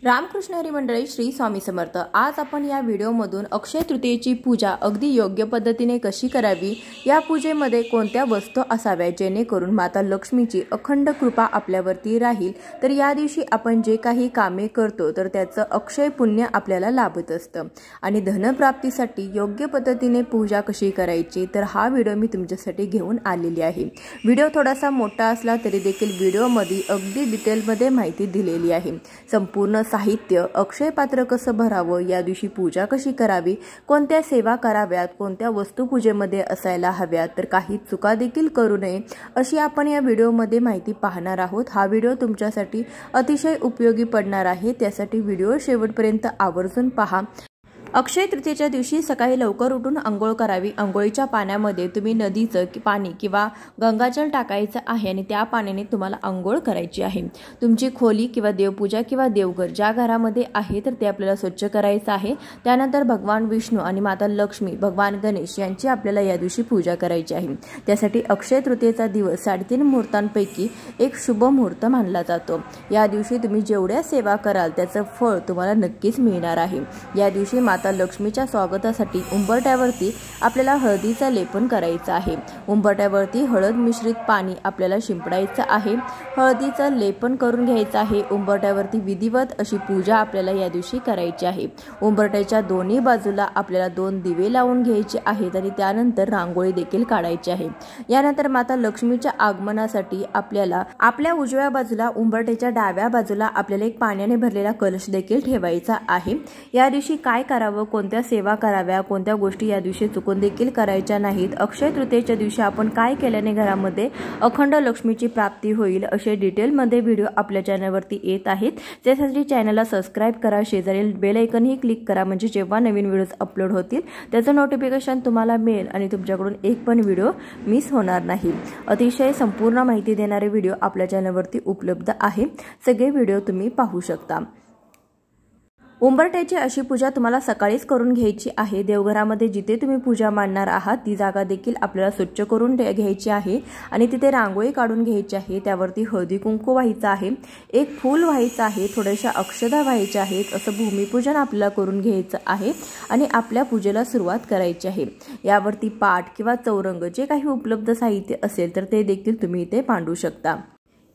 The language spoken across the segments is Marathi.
रामकृष्ण हरी मंडळी, श्री स्वामी समर्थ। आज आपण या व्हिडिओमधून अक्षय तृतीयेची पूजा अगदी योग्य पद्धतीने कशी करावी, या पूजेमध्ये कोणत्या वस्तू असाव्या जेणेकरून माता लक्ष्मीची अखंड कृपा आपल्यावरती राहील, तर या दिवशी आपण जे काही कामे करतो तर त्याचं अक्षय पुण्य आपल्याला लाभत असतं। आणि धनप्राप्तीसाठी योग्य पद्धतीने पूजा कशी करायची, तर हा व्हिडिओ मी तुमच्यासाठी घेऊन आलेली आहे। व्हिडिओ थोडासा मोठा असला तरी देखील व्हिडिओमध्ये अगदी डिटेलमध्ये माहिती दिलेली आहे। संपूर्ण साहित्य, अक्षय पात्र कसं भरावं, या दिवशी पूजा कशी करावी, कोणत्या सेवा कराव्यात, कोणत्या वस्तू पूजेमध्ये असायला हव्यात, तर काही चुका देखील करू नये अशी आपण या व्हिडिओमध्ये माहिती पाहणार आहोत। हा व्हिडिओ तुमच्यासाठी अतिशय उपयोगी पडणार आहे, त्यासाठी व्हिडिओ शेवटपर्यंत आवर्जून पहा। अक्षय तृतीयेच्या दिवशी सकाळी लवकर उठून अंघोळ करावी। अंघोळीच्या पाण्यामध्ये तुम्ही नदीचं पाणी किंवा गंगाजल टाकायचं आहे आणि त्या पाण्याने तुम्हाला अंघोळ करायची आहे। तुमची खोली किंवा देवपूजा किंवा देवघर ज्या घरामध्ये आहे तर ते आपल्याला स्वच्छ करायचं आहे। त्यानंतर भगवान विष्णू आणि माता लक्ष्मी, भगवान गणेश यांची आपल्याला या दिवशी पूजा करायची आहे। त्यासाठी अक्षय तृतीयेचा दिवस 3.5 मुहूर्तांपैकी एक शुभ मुहूर्त मानला जातो। या दिवशी तुम्ही जेवढ्या सेवा कराल त्याचं फळ तुम्हाला नक्कीच मिळणार आहे। या दिवशी माता लक्ष्मीच्या स्वागतासाठी उंबरठ्यावरती आपल्याला हळदीचा लेपन करायचा आहे। उंबरठ्यावरती हळद मिश्रित पाणी आपल्याला शिंपडायचं आहे। हळदीचं लेपन करून घ्यायचं आहे। उंबरठ्यावरती विधिवत अशी पूजा आपल्याला या दिवशी करायची आहे। उंबरठ्याच्या दोन्ही बाजूला आपल्याला 2 दिवे लावून घ्यायचे आहेत आणि त्यानंतर रांगोळी देखील काढायची आहे। यानंतर माता लक्ष्मीच्या आगमनासाठी आपल्याला आपल्या उजव्या बाजूला, उंबरठ्याच्या डाव्या बाजूला आपल्याला एक पाण्याने भरलेला कलश देखील ठेवायचा आहे। या दिवशी काय करावं, कोणत्या सेवा कराव्या, कोणत्या गोष्टी या दिवशी चुकून देखील करायच्या नाहीत, अक्षय तृतीयेच्या दिवशी आपण काय केल्याने घरामध्ये अखंड लक्ष्मीची प्राप्ती होईल, असे डिटेलमध्ये व्हिडिओ आपल्या चॅनलवरती येत आहेत। त्यासाठी चॅनलला सबस्क्राइब करा, शेजारील बेल आयकॉनही क्लिक करा, म्हणजे जेव्हा नवीन व्हिडिओज अपलोड होतील त्याचं नोटिफिकेशन तुम्हाला मिळेल आणि तुमच्याकडून एक पण व्हिडिओ मिस होणार नाही। अतिशय संपूर्ण माहिती देणारे व्हिडिओ आपल्या चॅनलवरती उपलब्ध आहे, सगळे व्हिडिओ तुम्ही पाहू शकता। उंबरठ्याची अशी पूजा तुम्हाला सकाळीच करून घ्यायची आहे। देवघरामध्ये जिथे तुम्ही पूजा मांडणार आहात ती जागा देखील आपल्याला स्वच्छ करून घ्यायची आहे आणि तिथे रांगोळी काढून घ्यायची आहे। त्यावरती हळदी कुंकू व्हायचं आहे, एक फूल व्हायचं आहे, थोड्याशा अक्षता व्हायच्या आहेत। असं भूमिपूजन आपल्याला करून घ्यायचं आहे आणि आपल्या पूजेला सुरुवात करायची आहे। यावरती पाट किंवा चौरंग जे काही उपलब्ध साहित्य असेल तर ते देखील तुम्ही इथे मांडू शकता।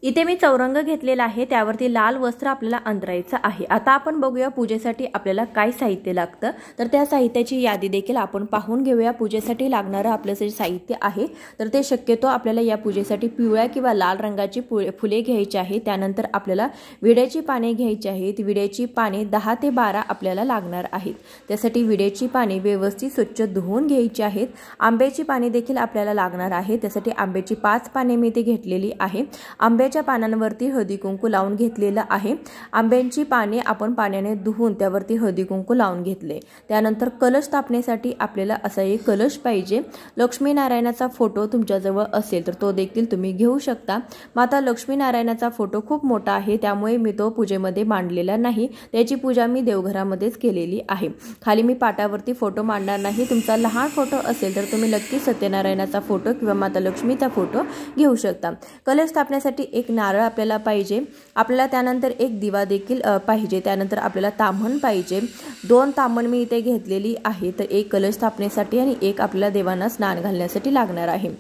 इथे मी चौरंग घेतलेला आहे, त्यावरती लाल वस्त्र आपल्याला अंतरायचं आहे। आता आपण बघूया पूजेसाठी आपल्याला काय साहित्य लागतं, तर त्या साहित्याची यादी देखील आपण पाहून घेऊया। पूजेसाठी लागणारं आपलं जे साहित्य आहे तर ते शक्यतो आपल्याला या पूजेसाठी पिवळ्या किंवा लाल रंगाची फुले घ्यायची आहे। त्यानंतर आपल्याला विड्याची पाने घ्यायची आहेत। विड्याची पाने 10 ते 12 आपल्याला लागणार आहेत। त्यासाठी विड्याची पाने व्यवस्थित स्वच्छ धुवून घ्यायची आहेत। आंब्याची पाने देखील आपल्याला लागणार आहे, त्यासाठी आंब्याची 5 पाने मी इथे घेतलेली आहे। आंब्याच्या पानांवरती हळदी कुंकू लावून घेतलेलं आहे। आंब्यांची पाने आपण पाण्याने धुवून त्यावरती हळदी कुंकू लावून घेतले। त्यानंतर कलश स्थापनेसाठी आपल्याला असा एक कलश पाहिजे। लक्ष्मी नारायणाचा फोटो तुमच्याजवळ असेल तर तो देखील तुम्ही घेऊ शकता। माता लक्ष्मी नारायणाचा फोटो खूप मोठा आहे, त्यामुळे मी तो पूजेमध्ये मांडलेला नाही, त्याची पूजा मी देवघरामध्येच केलेली आहे। खाली मी पाटावरती फोटो मांडणार नाही। तुमचा लहान फोटो असेल तर तुम्ही नक्की सत्यनारायणाचा फोटो किंवा माता लक्ष्मीचा फोटो घेऊ शकता। कलश स्थापनेसाठी एक नारळ आपल्याला पाहिजे, आपल्याला त्यानंतर एक दिवा देखील पाहिजे, त्यानंतर आपल्याला ताम्हण पाहिजे। 2 ताम्हण मी इथे घेतलेली आहे, तर एक कलश स्थापनेसाठी आणि एक आपल्याला देवांना स्नान घालण्यासाठी लागणार आहे।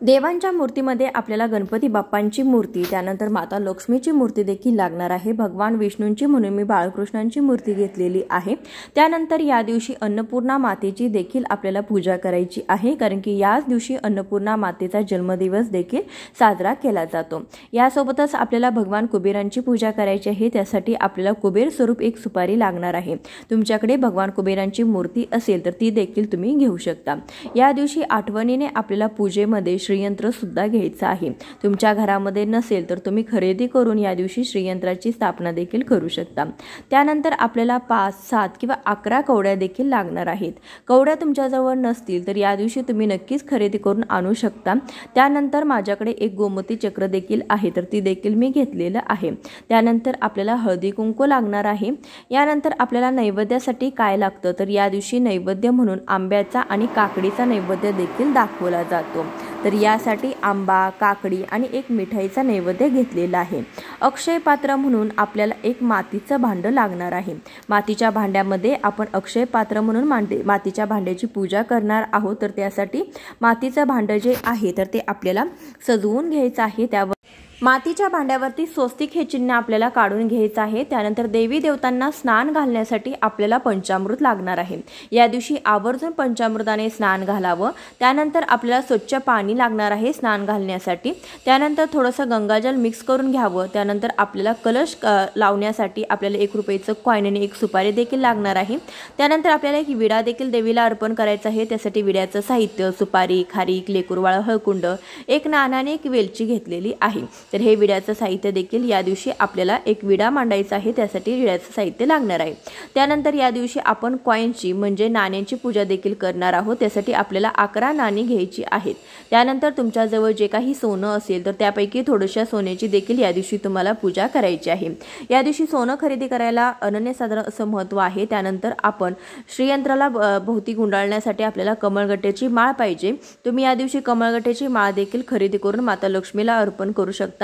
देवांच्या मूर्तीमध्ये आपल्याला गणपती बाप्पांची मूर्ती, त्यानंतर माता लक्ष्मीची मूर्ती देखील लागणार आहे। भगवान विष्णूंची म्हणून मी बाळकृष्णांची मूर्ती घेतलेली आहे। त्यानंतर या दिवशी अन्नपूर्णा मातेची देखील आपल्याला पूजा करायची आहे, कारण की याच दिवशी अन्नपूर्णा मातेचा जन्मदिवस देखील साजरा केला जातो। यासोबतच आपल्याला भगवान कुबेरांची पूजा करायची आहे, त्यासाठी आपल्याला कुबेर स्वरूप एक सुपारी लागणार आहे। तुमच्याकडे भगवान कुबेरांची मूर्ती असेल तर ती देखील तुम्ही घेऊ शकता। या दिवशी आठवणीने आपल्याला पूजेमध्ये श्रीयंत्र सुद्धा घ्यायचं आहे। तुमच्या घरामध्ये नसेल तर तुम्ही खरेदी करून या दिवशी श्रीयंत्राची स्थापना देखील करू शकता। त्यानंतर आपल्याला 5, 7 किंवा 11 कवड्या देखील लागणार आहेत। कवड्या तुमच्याजवळ नसतील तर या दिवशी तुम्ही नक्कीच खरेदी करून आणू शकता। त्यानंतर माझ्याकडे एक गोमती चक्र देखील आहे, तर ती देखील मी घेतलेलं आहे। त्यानंतर आपल्याला हळदी कुंकू लागणार आहे। यानंतर आपल्याला नैवेद्यासाठी काय लागतं, तर या दिवशी नैवेद्य म्हणून आंब्याचा आणि काकडीचा नैवेद्य देखील दाखवला जातो। तर यासाठी आंबा, काकडी आणि एक मिठाईचा नैवेद्य घेतलेला आहे। अक्षय पात्र म्हणून आपल्याला एक मातीचं भांडं लागणार आहे। मातीच्या भांड्यामध्ये आपण अक्षय पात्र म्हणून मातीच्या भांड्याची पूजा करणार आहोत। तर त्यासाठी मातीचं भांडं जे आहे तर ते आपल्याला सजवून घ्यायचं आहे। त्यावर मातीच्या भांड्यावरती स्वस्तिक हे चिन्ह आपल्याला काढून घ्यायचं आहे। त्यानंतर देवी देवतांना स्नान घालण्यासाठी आपल्याला पंचामृत लागणार आहे। या दिवशी आवर्जून पंचामृताने स्नान घालावं। त्यानंतर आपल्याला स्वच्छ पाणी लागणार आहे स्नान घालण्यासाठी। त्यानंतर थोडंसं गंगाजल मिक्स करून घ्यावं। त्यानंतर आपल्याला कलश लावण्यासाठी आपल्याला 1 रुपयाचं कॉइन आणि 1 सुपारी देखील लागणार आहे। त्यानंतर आपल्याला एक विडा देखील देवीला अर्पण करायचा आहे। त्यासाठी विड्याचं साहित्य सुपारी, खारीक, लेकूरवाळ, हळकुंड, 1 नाणं आणि 1 वेलची घेतलेली आहे। तर हे विड्याचं साहित्य देखील या दिवशी आपल्याला एक विडा मांडायचा आहे, त्यासाठी विड्याचं साहित्य लागणार आहे। त्यानंतर या दिवशी आपण कॉइनची म्हणजे नाण्यांची पूजा देखील करणार आहोत। त्यासाठी आपल्याला 11 नाणी घ्यायची आहेत। त्यानंतर तुमच्याजवळ जे काही सोनं असेल तर त्यापैकी थोडीशा सोन्याची देखील या दिवशी तुम्हाला पूजा करायची आहे। या दिवशी सोनं खरेदी करायला अनन्यसाधारण असं महत्त्व आहे। त्यानंतर आपण श्रीयंत्राला भोवती गुंडाळण्यासाठी आपल्याला कमळगट्ट्याची माळ पाहिजे। तुम्ही या दिवशी कमळगट्ट्याची माळ देखील खरेदी करून माता लक्ष्मीला अर्पण करू शकता।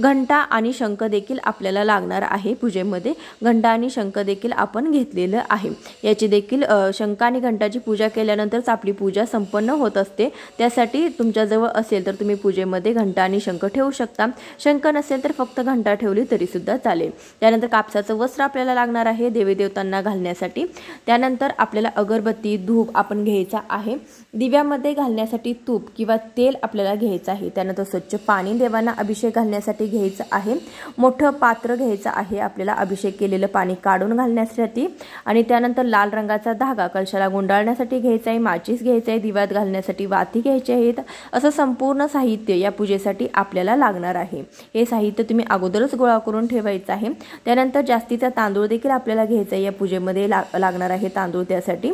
घंटा आणि शंख देखील आपल्याला लागणार आहे। पूजेमध्ये घंटा आणि शंख देखील आपण घेतलेलं आहे। याची देखील शंख आणि घंटाची पूजा केल्यानंतरच आपली पूजा संपन्न होत असते। त्यासाठी तुमच्याजवळ असेल तर तुम्ही पूजेमध्ये घंटा आणि शंख ठेवू शकता। शंख नसेल तर फक्त घंटा ठेवली तरी सुद्धा चालेल। त्यानंतर कापसाचं वस्त्र आपल्याला लागणार आहे देवी देवतांना घालण्यासाठी। त्यानंतर आपल्याला अगरबत्ती, धूप आपण घ्यायचा आहे। दिव्यामध्ये घालण्यासाठी तूप किंवा तेल आपल्याला घ्यायचं आहे। त्यानंतर स्वच्छ पाणी देवांना अभिषेक घालण्यासाठी घ्यायचं आहे। मोठं पात्र घ्यायचं आहे आपल्याला अभिषेक केलेलं पाणी काढून घालण्यासाठी। आणि त्यानंतर लाल रंगाचा धागा कलशाला गुंडाळण्यासाठी घ्यायचा आहे। माचीस घ्यायचा आहे। दिव्यात घालण्यासाठी वाती घ्यायची आहेत। असं संपूर्ण साहित्य या पूजेसाठी आपल्याला लागणार आहे। हे साहित्य तुम्ही अगोदरच गोळा करून ठेवायचं आहे। त्यानंतर जास्तीचा तांदूळ देखील आपल्याला घ्यायचा आहे। या पूजेमध्ये लागणार आहे तांदूळ। त्यासाठी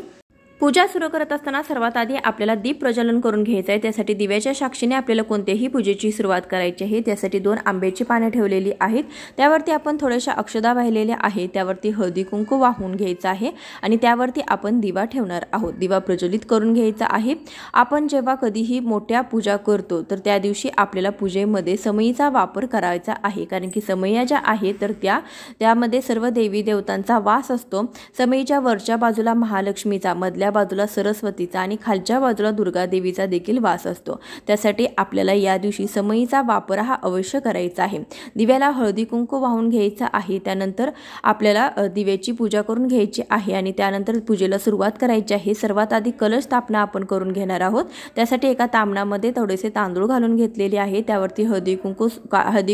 पूजा सुरू करत असताना सर्वात आधी आपल्याला दीप प्रज्वलन करून घ्यायचं आहे। त्यासाठी दिव्याच्या साक्षीने आपल्याला कोणत्याही पूजेची सुरुवात करायची आहे। त्यासाठी 2 आंब्याची पाने ठेवलेली आहेत। त्यावरती आपण थोड्याशा अक्षदा वाहिलेल्या आहेत। त्यावरती हळदी कुंकू वाहून घ्यायचं आहे आणि त्यावरती आपण दिवा ठेवणार आहोत। दिवा प्रज्वलित करून घ्यायचा आहे। आपण जेव्हा कधीही मोठ्या पूजा करतो तर त्या दिवशी आपल्याला पूजेमध्ये समईचा वापर करायचा आहे। कारण की समया ज्या आहेत तर त्यामध्ये सर्व देवी देवतांचा वास असतो। समईच्या वरच्या बाजूला महालक्ष्मीचा, मधल्या बाजूला सरस्वतीचा आणि खालच्या बाजूला दुर्गा देवीचा देखील वास असतो। त्यासाठी आपल्याला या दिवशी समईचा वापर हा अवश्य करायचा आहे। दिव्याला हळदी कुंकू वाहून घ्यायचा आहे। त्यानंतर आपल्याला दिव्याची पूजा करून घ्यायची आहे आणि त्यानंतर पूजेला सुरुवात करायची आहे। सर्वात आधी कलश स्थापना आपण करून घेणार आहोत। त्यासाठी एका तांबणामध्ये थोडेसे तांदूळ घालून घेतलेले आहे। त्यावरती हळदी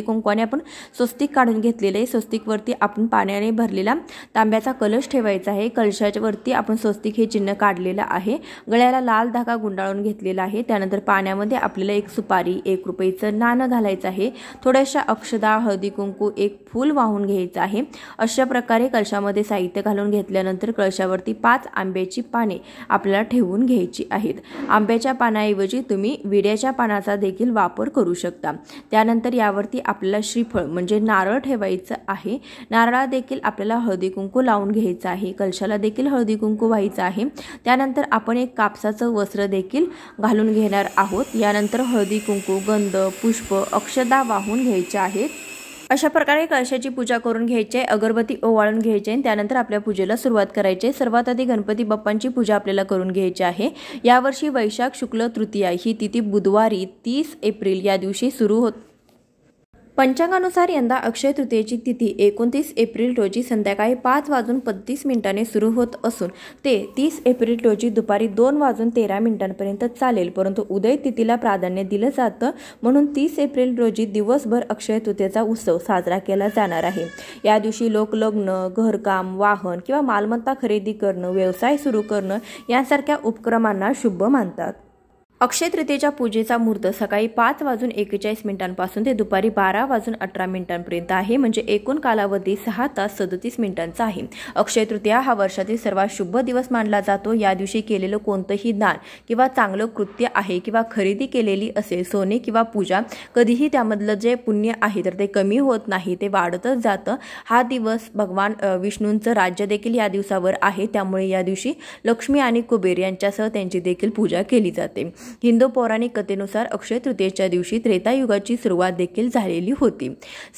कुंकवाने आपण स्वस्तिक काढून घेतलेले आहे। स्वस्तिकवरती आपण पाण्याने भरलेला तांब्याचा कलश ठेवायचा आहे। कलशाच्या वरती आपण स्वस्तिक हे चिन्ह काढलेला आहे। गळ्याला लाल धागा गुंडाळून घेतलेला आहे। त्यानंतर पाण्यामध्ये आपल्याला 1 सुपारी, 1 रुपयाचं नाणं घालायचं आहे। थोड्याशा अक्षदा, हळदी कुंकू, 1 फूल वाहून घ्यायचं आहे। अशा प्रकारे कलशामध्ये साहित्य घालून घेतल्यानंतर कलशावरती 5 आंब्याची पाने आपल्याला ठेवून घ्यायची आहेत। आंब्याच्या पानाऐवजी तुम्ही विड्याच्या पानाचा देखील वापर करू शकता। त्यानंतर यावरती आपल्याला श्रीफळ म्हणजे नारळ ठेवायचं आहे। नारळाला देखील आपल्याला हळदी कुंकू लावून घ्यायचं आहे। कलशाला देखील हळदी कुंकू व्हायचं आहे। त्यानंतर आपण एक कापसाचं वस्त्र देखील घालून घेणार आहोत। यानंतर हळदी कुंकू, गंध, पुष्प, अक्षदा वाहून घ्यायचे आहेत। अशा प्रकारे कलशाची पूजा करून घ्यायची आहे। अगरबत्ती ओवाळून घ्यायची आहे। त्यानंतर आपल्या पूजेला सुरुवात करायची आहे। सर्वात आधी गणपती बाप्पांची पूजा आपल्याला करून घ्यायची आहे। यावर्षी वैशाख शुक्ल तृतीया ही तिथी बुधवारी 30 एप्रिल या दिवशी सुरू होत। पंचांगानुसार यंदा अक्षय तृतीयेची तिथी 29 एप्रिल रोजी संध्याकाळी 5:35 सुरू होत असून ते 30 एप्रिल रोजी दुपारी 2:13 चालेल। परंतु उदय तिथीला प्राधान्य दिलं जातं म्हणून 30 एप्रिल रोजी दिवसभर अक्षय तृतीयेचा उत्सव साजरा केला जाणार आहे। या दिवशी लोक लग्न, घरकाम, वाहन किंवा मालमत्ता खरेदी करणं, व्यवसाय सुरू करणं यांसारख्या उपक्रमांना शुभ मानतात। अक्षय तृतीयेच्या पूजेचा मुहूर्त सकाळी 5:41 पासून ते दुपारी 12:18 आहे। म्हणजे एकूण कालावधी 6 तास 37 मिनिटांचा आहे। अक्षय तृतीया हा वर्षातील सर्वात शुभ दिवस मानला जातो। या दिवशी केलेलं कोणतंही दान किंवा चांगलं कृत्य आहे किंवा खरेदी केलेली असेल सोने किंवा पूजा कधीही त्यामधलं जे पुण्य आहे तर ते कमी होत नाही, ते वाढतच जातं। हा दिवस भगवान विष्णूंचं राज्य देखील या दिवसावर आहे। त्यामुळे या दिवशी लक्ष्मी आणि कुबेर यांच्यासह त्यांची देखील पूजा केली जाते। हिंदू पौराणिक कथेनुसार अक्षय तृतीयेच्या दिवशी त्रेतायुगाची सुरुवात देखील झालेली होती।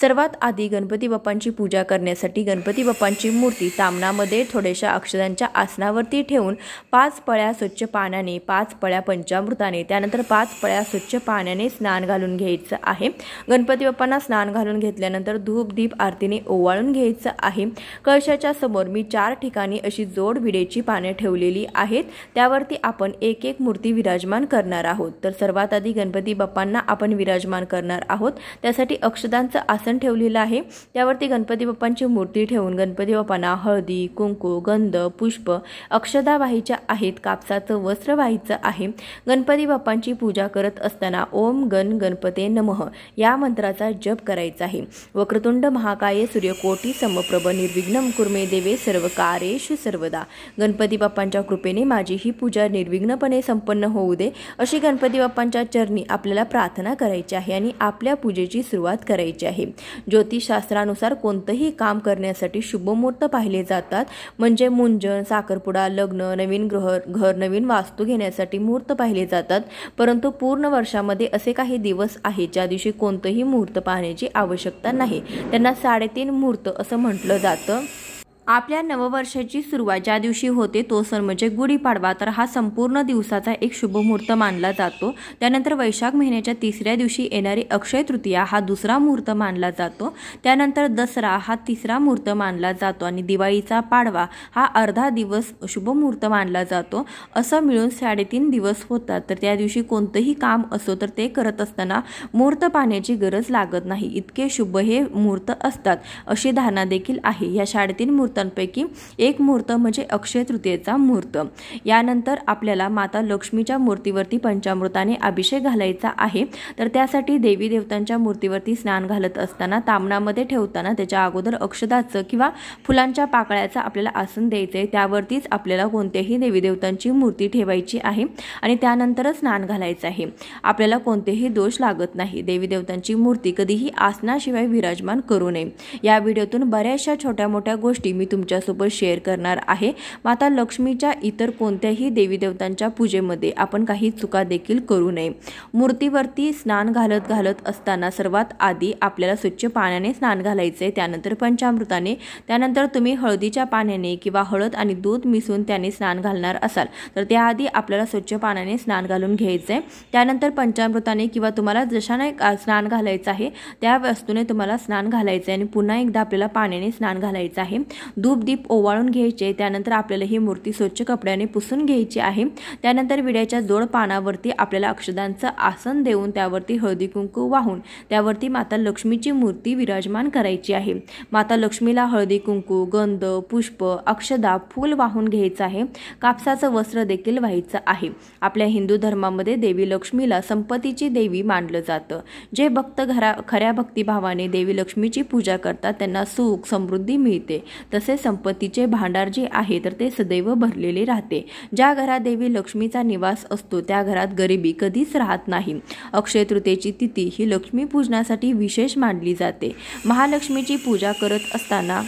सर्वात आधी गणपती बाप्पांची पूजा करण्यासाठी गणपती बाप्पांची मूर्ती ताम्हणामध्ये थोड्याशा अक्षतांच्या आसनावरती ठेवून 5 पळ्या स्वच्छ पाण्याने, 5 पळ्या पंचामृताने, त्यानंतर 5 पळ्या स्वच्छ पाण्याने स्नान घालून घ्यायचं आहे। गणपती बाप्पांना स्नान घालून घेतल्यानंतर धूप दीप आरतीने ओवाळून घ्यायचं आहे। कळशाच्या समोर मी 4 ठिकाणी अशी जोड विडेची पाने ठेवलेली आहेत, त्यावरती आपण एक एक मूर्ती विराजमान करणार आहोत। तर सर्वात आधी गणपती बाप्पांना आपण विराजमान करणार आहोत, त्यासाठी अक्षतांचं आसन ठेवलेलं आहे, त्यावरती गणपती बाप्पांची मूर्ती ठेवून गणपती बाप्पांना हळदी, कुंकू, गंध, पुष्प, अक्षता वाहायच्या आहेत, कापसाचं वस्त्र वाहायचं आहे। गणपती बाप्पांची पूजा करत असताना ओम गण गणपते नमः या मंत्राचा जप करायचा आहे। वक्रतुंड महाकाय सूर्यकोटी समप्रभ निर्विघ्नं कुर्मे देवे सर्व कार्येषु सर्वदा। गणपती बाप्पांच्या कृपेने माझी ही पूजा निर्विघ्नपणे संपन्न होऊ दे, अशी गणपती बाप्पांच्या चरणी आपल्याला प्रार्थना करायची आहे आणि आपल्या पूजेची सुरुवात करायची आहे। ज्योतिषशास्त्रानुसार कोणतेही काम करण्यासाठी शुभ मुहूर्त पाहिले जातात, म्हणजे मुंजन, साखरपुडा, लग्न, नवीन घर, नवीन वास्तू घेण्यासाठी मुहूर्त पाहिले जातात। परंतु पूर्ण वर्षामध्ये असे काही दिवस आहेत ज्या दिवशी कोणतेही मुहूर्त पाहण्याची आवश्यकता नाही, त्यांना 3.5 मुहूर्त असं म्हटलं जातं। आपल्या नववर्षाची सुरुवात ज्या दिवशी होते तो सण म्हणजे गुढीपाडवा, तर हा संपूर्ण दिवसाचा एक शुभ मुहूर्त मानला जातो। त्यानंतर वैशाख महिन्याच्या 3ऱ्या दिवशी येणारी अक्षय तृतीया हा दुसरा मुहूर्त मानला जातो। त्यानंतर दसरा हा 3रा मुहूर्त मानला जातो आणि दिवाळीचा पाडवा हा अर्धा दिवस शुभ मुहूर्त मानला जातो। असं मिळून 3.5 दिवस होतात। तर त्या दिवशी कोणतेही काम असो तर ते करत असताना मुहूर्त पाहण्याची गरज लागत नाही, इतके शुभ हे मुहूर्त असतात अशी धारणा देखील आहे। या 3.5 मुहूर्तांपैकी एक मुहूर्त म्हणजे अक्षय तृतीयेचा मुहूर्त। यानंतर आपल्याला माता लक्ष्मीच्या मूर्तीवरती पंचामृताने अभिषेक घालायचा आहे। तर त्यासाठी देवी देवतांच्या मूर्तीवरती स्नान घालत असताना ताम्हणामध्ये ठेवताना त्याच्या अगोदर अक्षदाचं किंवा फुलांच्या पाकळ्याचं आपल्याला आसन द्यायचं आहे, त्यावरतीच आपल्याला कोणत्याही देवी देवतांची मूर्ती ठेवायची आहे आणि त्यानंतरच स्नान घालायचं आहे। आपल्याला कोणतेही दोष लागत नाही। देवी देवतांची मूर्ती कधीही आसनाशिवाय विराजमान करू नये। या व्हिडिओतून बऱ्याचशा छोट्या मोठ्या गोष्टी मी तुमच्यासोबत शेअर करणार आहे। माता लक्ष्मीच्या इतर कोणत्याही देवी देवतांच्या पूजेमध्ये आपण काही चुका देखील करू नये। मूर्तीवरती स्नान घालत असताना सर्वात आधी आपल्याला स्वच्छ पाण्याने स्नान घालायचे, त्यानंतर पंचामृताने, त्यानंतर तुम्ही हळदीच्या पाण्याने किंवा हळद आणि दूध मिसळून त्याने स्नान घालणार असाल तर त्याआधी आपल्याला स्वच्छ पाण्याने स्नान घालून घ्यायचे, त्यानंतर पंचामृताने किंवा तुम्हाला जशाने स्नान घालायचं आहे त्या वस्तूने तुम्हाला स्नान घालायचे आणि पुन्हा एकदा आपल्याला पाण्याने स्नान घालायचं आहे। धूप दीप ओवाळून घ्यायचे, त्यानंतर आपल्याला ही मूर्ती स्वच्छ कपड्याने पुसून घ्यायची आहे। त्यानंतर विड्याच्या जोड पानावरती आपल्याला अक्षदांचं आसन देऊन त्यावरती हळदी कुंकू वाहून त्यावरती माता लक्ष्मीची मूर्ती विराजमान करायची आहे। माता लक्ष्मीला हळदी कुंकू, गंध, पुष्प, अक्षदा, फूल वाहून घ्यायचं आहे। कापसाचं वस्त्र देखील व्हायचं आहे। आपल्या हिंदू धर्मामध्ये देवी लक्ष्मीला संपत्तीची देवी मानलं जातं। जे भक्त खऱ्या भक्तिभावाने देवी लक्ष्मीची पूजा करतात त्यांना सुख समृद्धी मिळते, तसे संपत्तीचे भांडार जे आहे तर ते सदैव भरलेले राहते। ज्या घरात देवी लक्ष्मीचा निवास असतो त्या घरात गरिबी कधीच राहत नाही। अक्षय तृतीयेची तिथी ही लक्ष्मी पूजनासाठी विशेष मानली जाते। महालक्ष्मीची पूजा करत असताना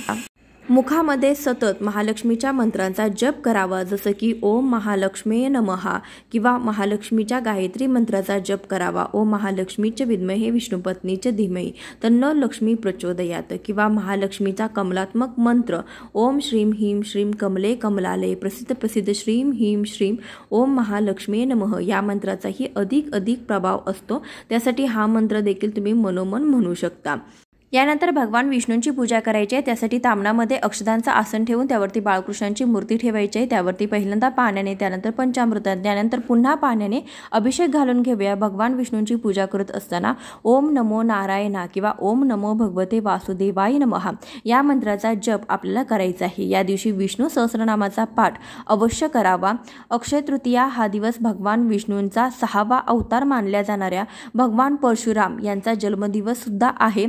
मुखामध्ये सतत महालक्ष्मीच्या मंत्रांचा जप करावा, जसं की ओम महालक्ष्मी नमः किंवा महालक्ष्मीच्या गायत्री मंत्राचा जप करावा। ओम महालक्ष्मीचे विद्महे विष्णुपत्नीचे धीमहि तन्नो लक्ष्मी प्रचोदयात किंवा महालक्ष्मीचा कमलात्मक मंत्र ओम श्रीम ह्रीम श्रीम कमले कमलालय प्रसिद्ध श्रीम ह्रीम श्रीम ओम महालक्ष्मी नमः या मंत्राचाही अधिक प्रभाव असतो, त्यासाठी हा मंत्र देखील तुम्ही मनोमन म्हणू शकता। यानंतर भगवान विष्णूंची पूजा करायची आहे, त्यासाठी ताम्हणामध्ये अक्षदांचं आसन ठेवून त्यावरती बाळकृष्णांची मूर्ती ठेवायची आहे। त्यावरती पहिल्यांदा पाण्याने, त्यानंतर पंचामृतात, त्यानंतर पुन्हा पाण्याने अभिषेक घालून घेऊया। भगवान विष्णूंची पूजा करत असताना ओम नमो नारायणा किंवा ओम नमो भगवते वासुदेवाय नमः या मंत्राचा जप आपल्याला करायचा आहे। या दिवशी विष्णू सहस्रनामाचा पाठ अवश्य करावा। अक्षय तृतीया हा दिवस भगवान विष्णूंचा 6वा अवतार मानल्या जाणाऱ्या भगवान परशुराम यांचा जन्मदिवस सुद्धा आहे।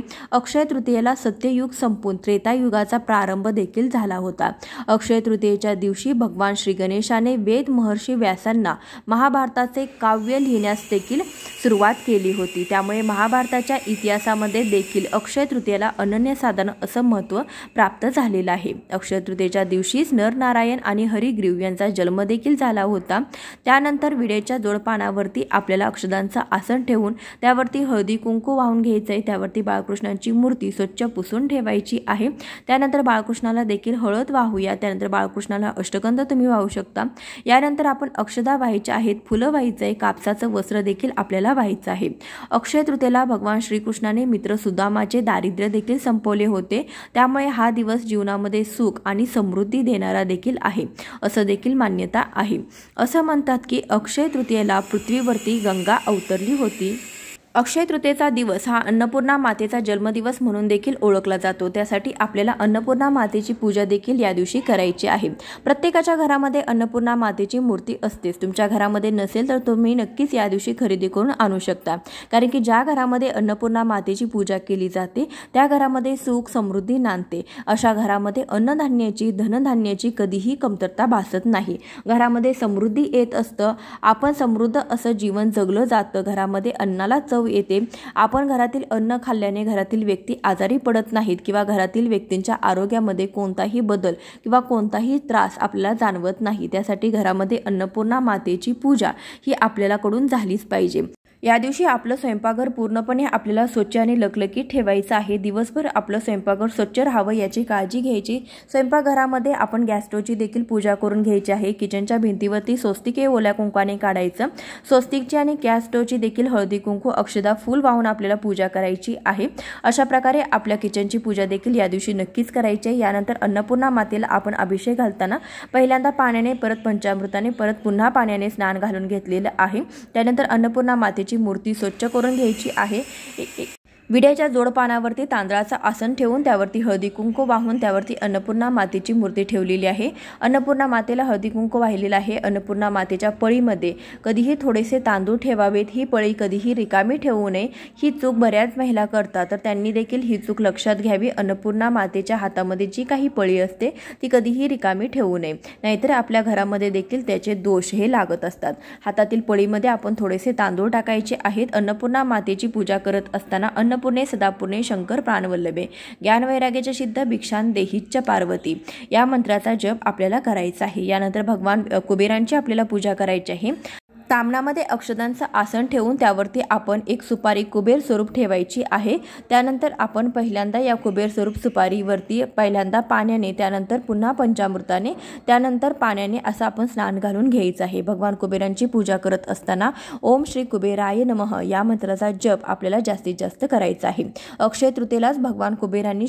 अक्षय तृतीयेला सत्ययुग संपून त्रेतायुगाचा प्रारंभ देखील झाला होता। अक्षय तृतीयेच्या दिवशी भगवान श्री गणेशाने वेद महर्षी व्यासांना महाभारताचे काव्य लिहिण्यास देखील सुरुवात केली होती। त्यामुळे महाभारताच्या इतिहासामध्ये देखील अक्षय तृतीयेला अनन्यसाधारण असं महत्त्व प्राप्त झालेलं आहे। अक्षय तृतीयेच्या दिवशीच नरनारायण आणि हरिग्रीव यांचा जन्म देखील झाला होता। त्यानंतर विड्याच्या जोडपानावरती आपल्याला अक्षदांचं आसन ठेवून त्यावरती हळदी कुंकू वाहून घ्यायचं आहे। त्यावरती बाळकृष्णांची मूर्ती स्वच्छ पुसून ठेवायची आहे। त्यानंतर बाळकृष्णाला देखील हळद वाहूया। त्यानंतर बाळकृष्णाला अष्टगंध तुम्ही वाहू शकता। यानंतर आपण अक्षदा वाहायच्या आहेत, फुलं व्हायचं आहे, कापसाचं वस्त्र देखील आपल्याला व्हायचं आहे। अक्षय तृतीयेला भगवान श्रीकृष्णाने मित्र सुदामाचे दारिद्र्य देखील संपवले होते। त्यामुळे हा दिवस जीवनामध्ये सुख आणि समृद्धी देणारा देखील आहे असं देखील मान्यता आहे। असं म्हणतात की अक्षय तृतीयेला पृथ्वीवरती गंगा अवतरली होती। अक्षय तृतीयेचा दिवस हा अन्नपूर्णा मातेचा जन्मदिवस म्हणून देखील ओळखला जातो। त्यासाठी आपल्याला अन्नपूर्णा मातेची पूजा देखील या दिवशी करायची आहे। प्रत्येकाच्या घरामध्ये अन्नपूर्णा मातेची मूर्ती असतेच। तुमच्या घरामध्ये नसेल तर तुम्ही नक्कीच या दिवशी खरेदी करून आणू शकता, कारण की ज्या घरामध्ये अन्नपूर्णा मातेची पूजा केली जाते त्या घरामध्ये सुख समृद्धी नांदते। अशा घरामध्ये अन्नधान्याची धनधान्याची कधीही कमतरता भासत नाही। घरामध्ये समृद्धी येत असतं, आपण समृद्ध असं जीवन जगलं जातं। घरामध्ये अन्नाला येते। आपण घरातील अन्न खाल्ल्याने घरातील व्यक्ती आजारी पडत नाहीत किंवा घरातील व्यक्तींच्या आरोग्यामध्ये कोणताही बदल किंवा कोणताही त्रास आपल्याला जाणवत नाही। त्यासाठी घरामध्ये अन्नपूर्णा मातेची पूजा ही आपल्याकडून झालीच पाहिजे। या दिवशी आपलं स्वयंपाकघर पूर्णपणे आपल्याला स्वच्छ आणि लकलकीत ठेवायचं आहे। दिवसभर आपलं स्वयंपाकघर स्वच्छ राहावं याची काळजी घ्यायची। स्वयंपाकघरामध्ये आपण गॅस स्टोवची देखील पूजा करून घ्यायची आहे। किचनच्या भिंतीवरती स्वस्तिक हे ओल्या कुंकवाने काढायचं। स्वस्तिकची आणि गॅस स्टोवची देखील हळदी कुंकू अक्षदा फूल वाहून आपल्याला पूजा करायची आहे। अशा प्रकारे आपल्या किचनची पूजा देखील या दिवशी नक्कीच करायची आहे। यानंतर अन्नपूर्णा मातेला आपण अभिषेक घालताना पहिल्यांदा पाण्याने, परत पंचामृताने, परत पुन्हा पाण्याने स्नान घालून घेतलेलं आहे। त्यानंतर अन्नपूर्णा मातेची मूर्ती स्वच्छ करून घ्यायची आहे। विड्याच्या जोडपानावरती तांदळाचं आसन ठेवून त्यावरती हळदी कुंकू वाहून त्यावरती अन्नपूर्णा मातेची मूर्ती ठेवलेली आहे। अन्नपूर्णा मातेला हळदी कुंकू वाहिलेलं आहे। अन्नपूर्णा मातेच्या पळीमध्ये कधीही थोडेसे तांदूळ ठेवावेत। ही पळी कधीही रिकामी ठेवू नये। ही चूक बऱ्याच महिला करतात, तर त्यांनी देखील ही चूक लक्षात घ्यावी। अन्नपूर्णा मातेच्या हातामध्ये जी काही पळी असते ती कधीही रिकामी ठेवू नये, नाहीतर आपल्या घरामध्ये देखील त्याचे दोष हे लागत असतात। हातातील पळीमध्ये आपण थोडेसे तांदूळ टाकायचे आहेत। अन्नपूर्णा मातेची पूजा करत असताना अन्नपूर्णे सदापूर्णे शंकर प्राणवल्लभे ज्ञान वैराग्याच्या सिद्ध भिक्षान देहीच्च पार्वती या मंत्राचा जप आपल्याला करायचा आहे। यानंतर भगवान कुबेरांची आपल्याला पूजा करायची आहे। तामणामध्ये अक्षदांचं आसन ठेवून त्यावरती आपण एक सुपारी कुबेर स्वरूप ठेवायची आहे। त्यानंतर आपण पहिल्यांदा या कुबेर स्वरूप सुपारीवरती पहिल्यांदा पाण्याने, त्यानंतर पुन्हा पंचामृताने, त्यानंतर पाण्याने असं आपण स्नान घालून घ्यायचं आहे। भगवान कुबेरांची पूजा करत असताना ओम श्री कुबेराय नमः या मंत्राचा जप आपल्याला जास्तीत जास्त करायचा आहे। अक्षय तृतीयेलाच भगवान कुबेरांनी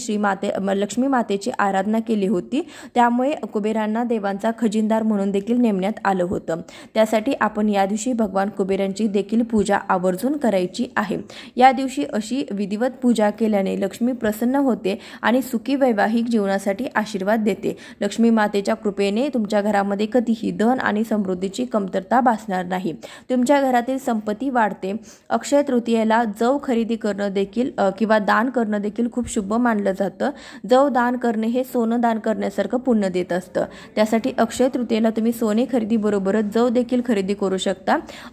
लक्ष्मी मातेची आराधना केली होती, त्यामुळे कुबेरांना देवांचा खजिनदार म्हणून देखील नेमण्यात आलं होतं। त्यासाठी आपण या दिवशी भगवान कुबेरांची देखील पूजा आवर्जून करायची आहे। या दिवशी अशी विधिवत पूजा केल्याने लक्ष्मी प्रसन्न होते आणि सुखी वैवाहिक जीवनासाठी आशीर्वाद देते। लक्ष्मी मातेच्या कृपेने तुमच्या घरामध्ये कधीही धन आणि समृद्धीची कमतरता भासणार नाही। तुमच्या घरातील संपत्ती वाढते। अक्षय तृतीयेला जव खरेदी करणं देखील किंवा दान करणं देखील खूप शुभ मानलं जातं। जव दान करणे हे सोनं दान करण्यासारखं पुण्य देत असतं। त्यासाठी अक्षय तृतीयेला तुम्ही सोने खरेदी बरोबरच जव देखील खरेदी करू शकता।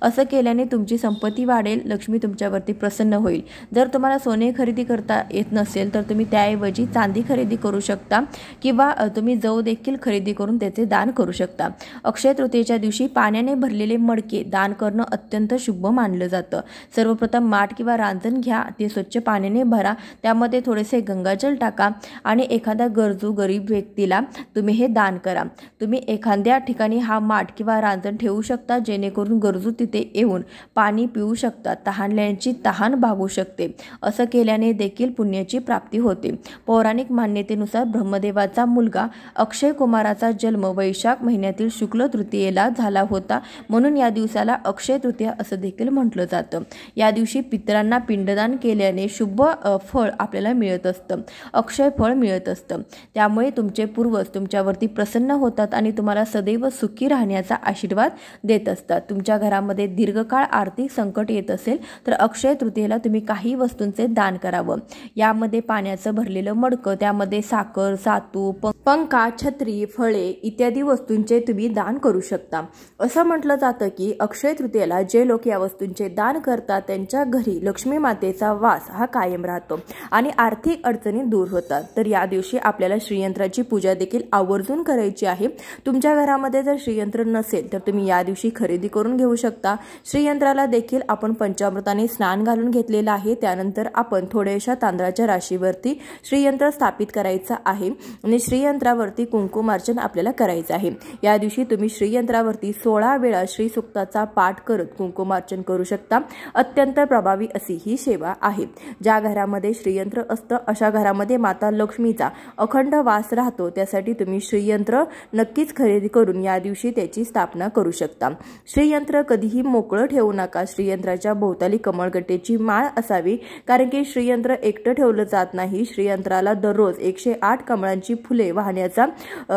असं केल्याने तुमची संपत्ती वाढेल, लक्ष्मी तुमच्यावरती प्रसन्न होईल। जर तुम्हाला सोने खरेदी करता येत नसेल तर तुम्ही त्याऐवजी चांदी खरेदी करू शकता किंवा तुम्ही जव देखील खरेदी करून त्याचे दान करू शकता। अक्षय तृतीयेच्या दिवशी पाण्याने भरलेले मडके दान करणं अत्यंत शुभ मानलं जातं। सर्वप्रथम माठ किंवा रांजण घ्या, ते स्वच्छ पाण्याने भरा, त्यामध्ये थोडेसे गंगाजल टाका आणि एखाद्या गरजू गरीब व्यक्तीला तुम्ही हे दान करा। तुम्ही एखाद्या ठिकाणी हा माठ किंवा रांजण ठेवू शकता, जेणेकरून गरजू तिथे येऊन पाणी पिऊ शकतात, तहानलेल्यांची तहान भागू शकते। असं केल्याने देखील पुण्याची प्राप्ती होते। पौराणिक मान्यतेनुसार ब्रह्मदेवाचा मुलगा अक्षय कुमाराचा जन्म वैशाख महिन्यातील शुक्ल तृतीयेला झाला होता, म्हणून या दिवसाला अक्षय तृतीया असं देखील म्हटलं जातं। या दिवशी पितरांना पिंडदान केल्याने शुभ फळ आपल्याला मिळत असतं, अक्षय फळ मिळत असतं। त्यामुळे तुमचे पूर्वज तुमच्यावरती प्रसन्न होतात आणि तुम्हाला सदैव सुखी राहण्याचा आशीर्वाद देत असतात। तुमच्या घरामध्ये दीर्घकाळ आर्थिक संकट येत असेल तर अक्षय तृतीयेला तुम्ही काही वस्तूंचे दान करावं। यामध्ये पाण्याचं भरलेलं मडकं, त्यामध्ये साखर, सातू, पंखा, छत्री, फळे इत्यादी वस्तूंचे तुम्ही दान करू शकता। असं म्हटलं जातं की अक्षय तृतीयेला जे लोक या वस्तूंचे दान करतात त्यांच्या घरी लक्ष्मी मातेचा वास हा कायम राहतो आणि आर्थिक अडचणी दूर होतात। तर या दिवशी आपल्याला श्रीयंत्राची पूजा देखील आवर्जून करायची आहे। तुमच्या घरामध्ये जर श्रीयंत्र नसेल तर तुम्ही या दिवशी खरेदी करून घेऊ शकता। श्रीयंत्राला देखील आपण पंचामृताने स्नान घालून घेतलेलं आहे। त्यानंतर आपण थोड्याशा तांदळाच्या राशीवरती श्रीयंत्र स्थापित करायचं आहे आणि श्रीयंत्रावरती कुंकुमार्चन आपल्याला करायचं आहे। या दिवशी तुम्ही श्रीयंत्रावरती 16 वेळा श्री सूक्ताचा पाठ करत कुंकुमार्चन करू शकता। अत्यंत प्रभावी अशी ही सेवा आहे। ज्या घरामध्ये श्रीयंत्र असतं अशा घरामध्ये माता लक्ष्मीचा अखंड वास राहतो। त्यासाठी तुम्ही श्रीयंत्र नक्कीच खरेदी करून या दिवशी त्याची स्थापना करू शकता। श्रीयंत्र कधीही मोकळं ठेवू नका। श्रीयंत्राच्या भोवताली कमळगट्टेची माळ असावी, कारण की श्रीयंत्र एकटं ठेवलं जात नाही। श्रीयंत्राला दररोज 108 कमळांची फुले वाहण्याचा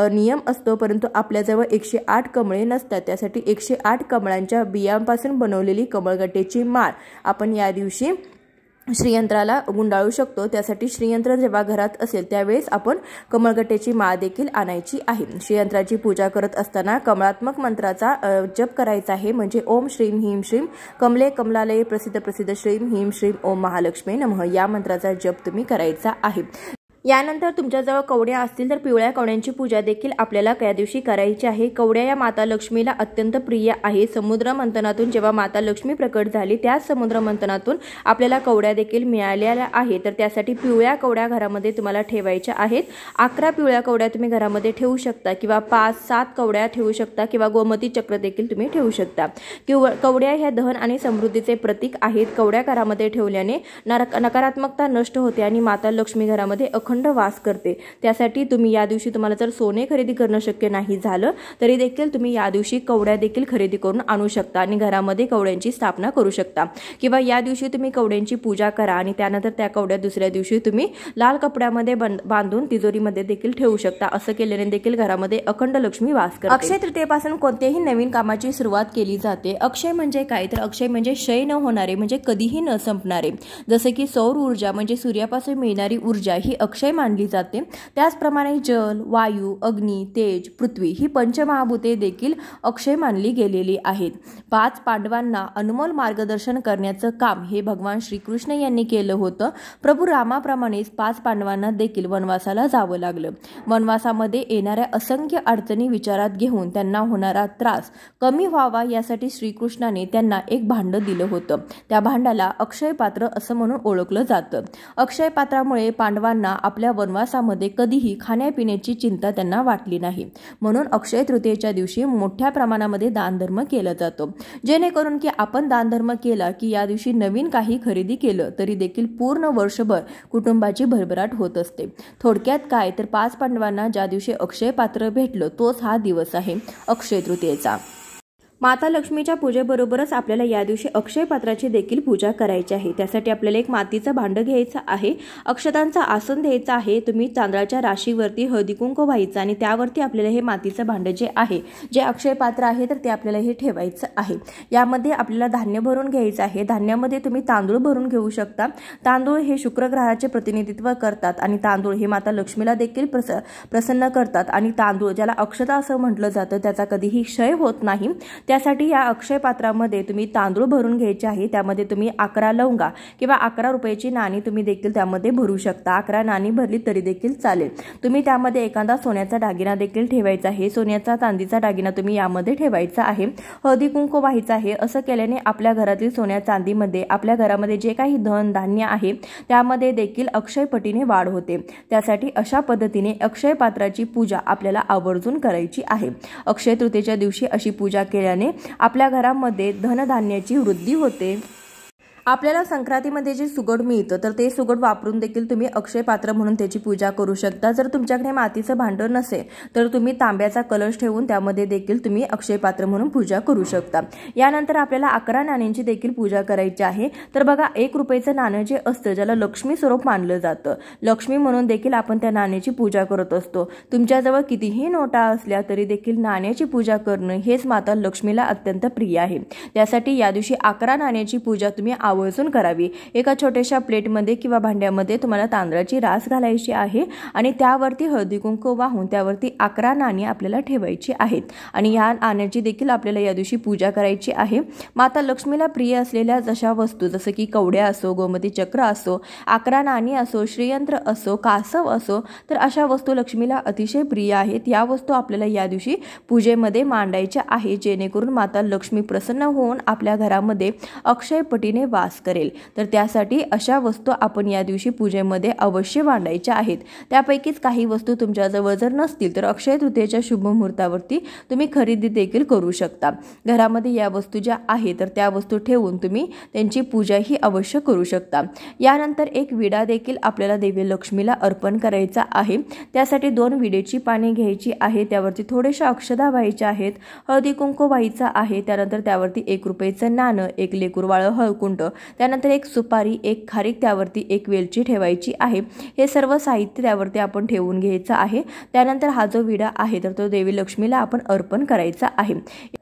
नियम असतो, परंतु आपल्याजवळ 108 कमळे नसतात। त्यासाठी 108 कमळांच्या बियांपासून बनवलेली कमळगट्टेची माळ आपण या दिवशी श्रीयंत्राला गुंडाळू शकतो। त्यासाठी श्रीयंत्र जेव्हा घरात असेल त्यावेळेस आपण कमळगट्टेची माळ देखील आणायची आहे। श्रीयंत्राची पूजा करत असताना कमळात्मक मंत्राचा जप करायचा आहे, म्हणजे ओम श्रीम ह्रीम श्रीम कमले कमलालये प्रसिद्ध प्रसिद्ध श्रीम ह्रीम श्रीम ओम महालक्ष्मी नमः या मंत्राचा जप तुम्ही करायचा आहे। यानंतर तुमच्याजवळ कवड्या असतील तर पिवळ्या कवड्यांची पूजा देखील आपल्याला त्या दिवशी करायची आहे। कवड्या या माता लक्ष्मीला अत्यंत प्रिय आहे। समुद्र मंथनातून जेव्हा माता लक्ष्मी प्रकट झाली त्याच समुद्र मंथनातून आपल्याला कवड्या देखील मिळालेल्या आहेत। तर त्यासाठी पिवळ्या कवड्या घरामध्ये तुम्हाला ठेवायच्या आहेत। 11 पिवळ्या कवड्या तुम्ही घरामध्ये ठेवू शकता किंवा 5-7 कवड्या ठेवू शकता किंवा गोमती चक्र देखील तुम्ही ठेवू शकता। कवड्या ह्या धन आणि समृद्धीचे प्रतीक आहेत। कवड्या घरामध्ये ठेवल्याने नकारात्मकता नष्ट होते आणि माता लक्ष्मी घरामध्ये अखंड वास करते। त्यासाठी तुम्ही या दिवशी तुम्हाला जर सोने खरेदी करणं शक्य नाही झालं तरी देखील तुम्ही या दिवशी कवड्या देखील खरेदी करून आणू शकता आणि घरामध्ये कवड्यांची स्थापना करू शकता किंवा या दिवशी तुम्ही कवड्यांची पूजा करा आणि त्यानंतर त्या कवड्या दुसऱ्या दिवशी तुम्ही लाल कपड्यामध्ये बांधून तिजोरीमध्ये देखील ठेवू शकता। असं केल्याने देखील घरामध्ये अखंड लक्ष्मी वास करते। अक्षय तृतीयेपासून कोणत्याही नवीन कामाची सुरुवात केली जाते। अक्षय म्हणजे काय तर अक्षय म्हणजे क्षय न होणारे, म्हणजे कधीही न संपणारे। जसे की सौर ऊर्जा म्हणजे सूर्यापासून मिळणारी ऊर्जा ही अक्षय मानली जाते। त्याचप्रमाणे जल, वायू, अग्नी, तेज, पृथ्वी ही पंचमहाभूते देखील अक्षय मानली गेलेली आहेत। 5 पांडवांना अनमोल मार्गदर्शन करण्याचं काम हे भगवान श्रीकृष्ण यांनी केलं होतं। प्रभू रामाप्रमाणेच 5 पांडवांना देखील वनवासाला जावं लागलं। वनवासामध्ये येणाऱ्या असंख्य अडचणी विचारात घेऊन त्यांना होणारा त्रास कमी व्हावा यासाठी श्रीकृष्णाने त्यांना एक भांड दिलं होतं। त्या भांडाला अक्षय पात्र असं म्हणून ओळखलं जातं। अक्षय पात्रामुळे पांडवांना आपल्या वनवासामध्ये कधीही खाण्यापिण्याची चिंता त्यांना वाटली नाही। म्हणून अक्षय तृतीयेच्या दिवशी मोठ्या प्रमाणामध्ये दानधर्म केला जातो, जेणेकरून की आपण दानधर्म केला की या दिवशी नवीन काही खरेदी केलं तरी देखील पूर्ण वर्षभर कुटुंबाची भरभराट होत असते। थोडक्यात काय तर 5 पांडवांना ज्या दिवशी अक्षय पात्र भेटलं तोच हा दिवस आहे अक्षय तृतीयेचा। माता लक्ष्मीच्या पूजेबरोबरच आपल्याला या दिवशी अक्षय पात्राची देखील पूजा करायची आहे। त्यासाठी आपल्याला एक मातीचं भांड घ्यायचं आहे, अक्षतांचं आसन द्यायचं आहे। तुम्ही तांदळाच्या राशीवरती हळदी कुंकू व्हायचं आणि त्यावरती आपल्याला हे मातीचं भांड जे आहे, जे अक्षय पात्र आहे तर ते आपल्याला हे ठेवायचं आहे। यामध्ये आपल्याला धान्य भरून घ्यायचं आहे। धान्यामध्ये तुम्ही तांदूळ भरून घेऊ शकता। तांदूळ हे शुक्र ग्रहाचे प्रतिनिधित्व करतात आणि तांदूळ हे माता लक्ष्मीला देखील प्रसन्न करतात आणि तांदूळ ज्याला अक्षता असं म्हटलं जातं त्याचा कधीही क्षय होत नाही। त्यासाठी या अक्षय पात्रामध्ये तुम्ही तांदूळ भरून घ्यायचे आहे। त्यामध्ये तुम्ही 11 लवंगा किंवा 11 रुपयाची नाणी तुम्ही देखील त्यामध्ये भरू शकता। 11 नाणी भरली तरी देखील चालेल। तुम्ही त्यामध्ये एखादा सोन्याचा दागिना देखील ठेवायचा आहे। सोन्याचा चांदीचा दागिना तुम्ही यामध्ये ठेवायचा आहे। हळदी कुंकू व्हायचं आहे। असं केल्याने आपल्या घरातील सोन्या चांदीमध्ये आपल्या घरामध्ये जे काही धन धान्य आहे त्यामध्ये देखील अक्षय पटीने वाढ होते। त्यासाठी अशा पद्धतीने अक्षय पात्राची पूजा आपल्याला आवर्जून करायची आहे। अक्षय तृतीयेच्या दिवशी अशी पूजा केल्याने आपल्या घरामध्ये धनधान्याची वृद्धी होते आपल्याला संक्रांतीमध्ये जे सुगड मिळतं तर ते सुगड वापरून देखील तुम्ही अक्षय पात्र म्हणून त्याची पूजा करू शकता। जर तुमच्याकडे मातीचं भांड नसेल तर तुम्ही तांब्याचा कलश ठेवून त्यामध्ये देखील तुम्ही अक्षय पात्र म्हणून पूजा करू शकता। यानंतर आपल्याला 11 नाण्यांची देखील पूजा करायची आहे। तर बघा 1 रुपयाचं नाणं जे असतं ज्याला लक्ष्मी स्वरूप मानलं जातं, लक्ष्मी म्हणून देखील आपण त्या नाण्याची पूजा करत असतो। तुमच्याजवळ कितीही नोटा असल्या तरी देखील नाण्याची पूजा करणं हेच माता लक्ष्मीला अत्यंत प्रिय आहे। त्यासाठी या दिवशी 11 नाण्याची पूजा तुम्ही आवर्जून करावी। एका छोट्याशा प्लेटमध्ये किंवा भांड्यामध्ये तुम्हाला तांदळाची रास घालायची आहे आणि त्यावरती हळदी कुंकू वाहून त्यावरती 11 नाणी आपल्याला ठेवायची आहेत आणि या नाण्याची देखील आपल्याला या दिवशी पूजा करायची आहे। माता लक्ष्मीला प्रिय असलेल्या जशा वस्तू जसं की कवड्या असो, गोमती चक्र असो, 11 नाणी असो, श्रीयंत्र असो, कासव असो, तर अशा वस्तू लक्ष्मीला अतिशय प्रिय आहेत। या वस्तू आपल्याला या दिवशी पूजेमध्ये मांडायच्या आहे जेणेकरून माता लक्ष्मी प्रसन्न होऊन आपल्या घरामध्ये अक्षयपटीने वास करेल। तर त्यासाठी अशा वस्तू आपण या दिवशी पूजेमध्ये अवश्य मांडायच्या आहेत। त्यापैकीच काही वस्तू तुमच्याजवळ जर नसतील तर अक्षय तृतीयेच्या शुभ मुहूर्तावरती तुम्ही खरेदी देखील करू शकता। घरामध्ये या वस्तू ज्या आहेत तर त्या वस्तू ठेवून तुम्ही त्यांची पूजा ही अवश्य करू शकता। यानंतर एक विडा देखील आपल्याला देवी लक्ष्मीला अर्पण करायचा आहे। त्यासाठी 2 विडेची पाने घ्यायची आहे, त्यावरती थोडेशा अक्षदा व्हायच्या आहेत, हळदी कुंकू व्हायचा आहे, त्यानंतर त्यावरती 1 रुपयाचं नाणं, 1 लेकूरवाळं हळकुंड, त्यानंतर 1 सुपारी, 1 खारीक, त्यावरती 1 वेलची ठेवायची आहे। हे सर्व साहित्य त्यावरती आपण ठेवून घ्यायचं आहे। त्यानंतर हा जो विडा आहे तर तो देवी लक्ष्मीला आपण अर्पण करायचा आहे।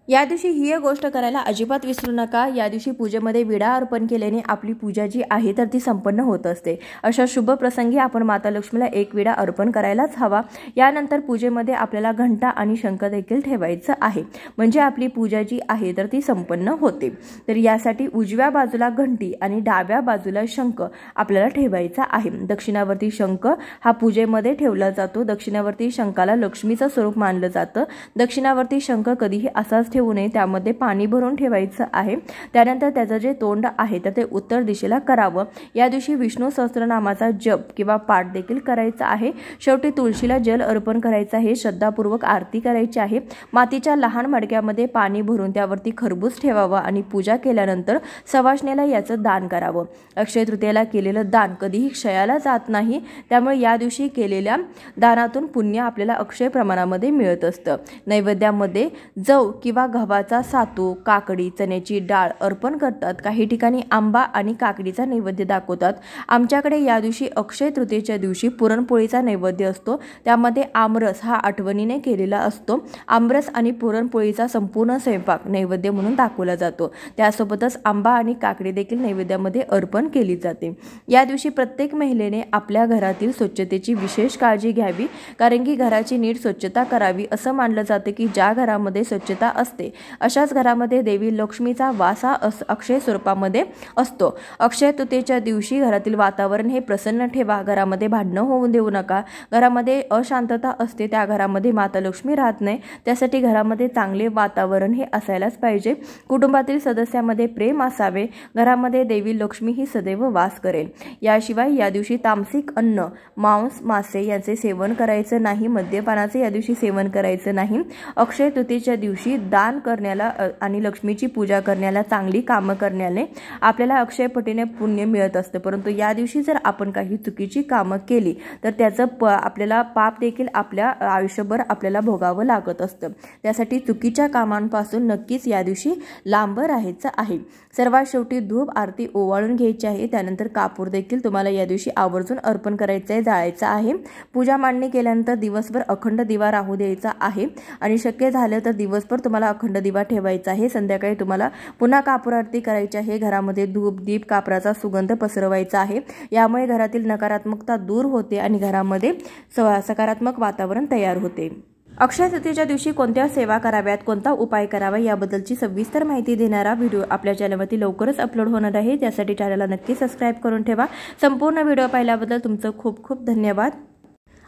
या दिवशी ही एक गोष्ट करायला अजिबात विसरू नका। या दिवशी पूजेमध्ये विडा अर्पण केल्याने आपली पूजा जी आहे तर ती संपन्न होत असते। अशा शुभ प्रसंगी आपण माता लक्ष्मीला 1 विडा अर्पण करायलाच हवा। यानंतर पूजेमध्ये आपल्याला घंटा आणि शंख देखील ठेवायचं आहे म्हणजे आपली पूजा जी आहे तर ती संपन्न होते। तर यासाठी उजव्या बाजूला घंटी आणि डाव्या बाजूला शंख आपल्याला ठेवायचा आहे। दक्षिणावर्ती शंख हा पूजेमध्ये ठेवला जातो। दक्षिणावर्ती शंखाला लक्ष्मीचं स्वरूप मानलं जातं। दक्षिणावर्ती शंख कधीही असाच ठेवू नये, त्यामध्ये पाणी भरून ठेवायचं आहे। त्यानंतर त्याचं जे तोंड आहे तर ते उत्तर दिशेला करावं। या दिवशी विष्णू सहस्त्रनामाचा जप किंवा पाठ देखील करायचा आहे। शेवटी तुळशीला जल अर्पण करायचं आहे, श्रद्धापूर्वक आरती करायची आहे। मातीच्या लहान मडक्यामध्ये पाणी भरून त्यावरती खरबूज ठेवावं आणि पूजा केल्यानंतर सवाष्णेला याचं दान करावं। अक्षय तृतीयेला केलेलं दान कधीही क्षयाला जात नाही, त्यामुळे या दिवशी केलेल्या दानातून पुण्य आपल्याला अक्षय प्रमाणामध्ये मिळत असतं। नैवेद्यामध्ये जव किंवा गव्हाचा सातू, काकडी, चण्याची डाळ अर्पण करतात। काही ठिकाणी आंबा आणि काकडीचा नैवेद्य दाखवतात। आमच्याकडे या दिवशी अक्षय तृतीयेच्या दिवशी पुरणपोळीचा नैवेद्य असतो, त्यामध्ये आमरस हा आठवणीने केलेला असतो। आमरस आणि पुरणपोळीचा संपूर्ण स्वयंपाक नैवेद्य म्हणून दाखवला जातो। त्यासोबतच आंबा आणि काकडी देखील नैवेद्यामध्ये अर्पण केली जाते। या दिवशी प्रत्येक महिलेने आपल्या घरातील स्वच्छतेची विशेष काळजी घ्यावी, कारण की घराची नीट स्वच्छता करावी। असं मानलं जातं की ज्या घरामध्ये स्वच्छता असते अशाच घरामध्ये देवी लक्ष्मीचा वास अक्षय स्वरूपामध्ये असतो। अक्षय तृतीयेच्या दिवशी घरातील वातावरण हे प्रसन्न ठेवा, घरामध्ये भांडणं होऊ देऊ नका। घरामध्ये अशांतता असते त्या घरामध्ये माता लक्ष्मी राहत नाही, त्यासाठी घरामध्ये चांगले वातावरण हे असायलाच पाहिजे। कुटुंबातील सदस्यांमध्ये प्रेम असावे, घरामध्ये देवी लक्ष्मी ही सदैव वास करेल। याशिवाय या दिवशी तामसिक अन्न, मांस, मासे यांचे सेवन करायचं नाही, मद्यपानाचे या दिवशी सेवन करायचं नाही। अक्षय तृतीयेच्या दिवशी दान करण्याला आणि लक्ष्मीची पूजा करण्याला, चांगली कामं करण्याने आपल्याला अक्षयपटीने पुण्य मिळत असतं। परंतु या दिवशी जर आपण काही चुकीची कामं केली तर त्याचं आपल्याला पाप देखील आपल्या आयुष्यभर आपल्याला भोगावं लागत असतं। त्यासाठी चुकीच्या कामांपासून नक्कीच या दिवशी लांब राहायचं आहे। सर्वात शेवटी धूप आरती ओवाळून घ्यायची आहे। त्यानंतर कापूर देखील तुम्हाला या दिवशी आवर्जून अर्पण करायचं आहे, जाळायचं आहे। पूजा मांडणी केल्यानंतर दिवसभर अखंड दिवा राहू द्यायचा आहे आणि शक्य झालं तर दिवसभर तुम्हाला अखंड दिवा ठेवायचा आहे। संध्याकाळी तुम्हाला पुन्हा कापूर आरती करायची आहे। घरामध्ये धूप, दीप, कापराचा सुगंध पसरवायचा आहे। यामुळे घरातील नकारात्मकता दूर होते आणि घरामध्ये सकारात्मक वातावरण तयार होते। अक्षय तृतीयेच्या दिवशी कोणत्या सेवा कराव्यात, कोणता उपाय करावा याबद्दलची सविस्तर माहिती देणारा व्हिडिओ आपल्या चॅनलवरती लवकरच अपलोड होणार आहे। त्यासाठी चॅनलला नक्की सबस्क्राईब करून ठेवा। संपूर्ण व्हिडिओ पाहिल्याबद्दल तुमचं खूप खूप धन्यवाद।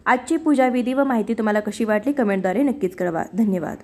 आजची पूजा विधी व माहिती तुम्हाला कशी वाटली कमेंटद्वारे नक्कीच कळवा। धन्यवाद।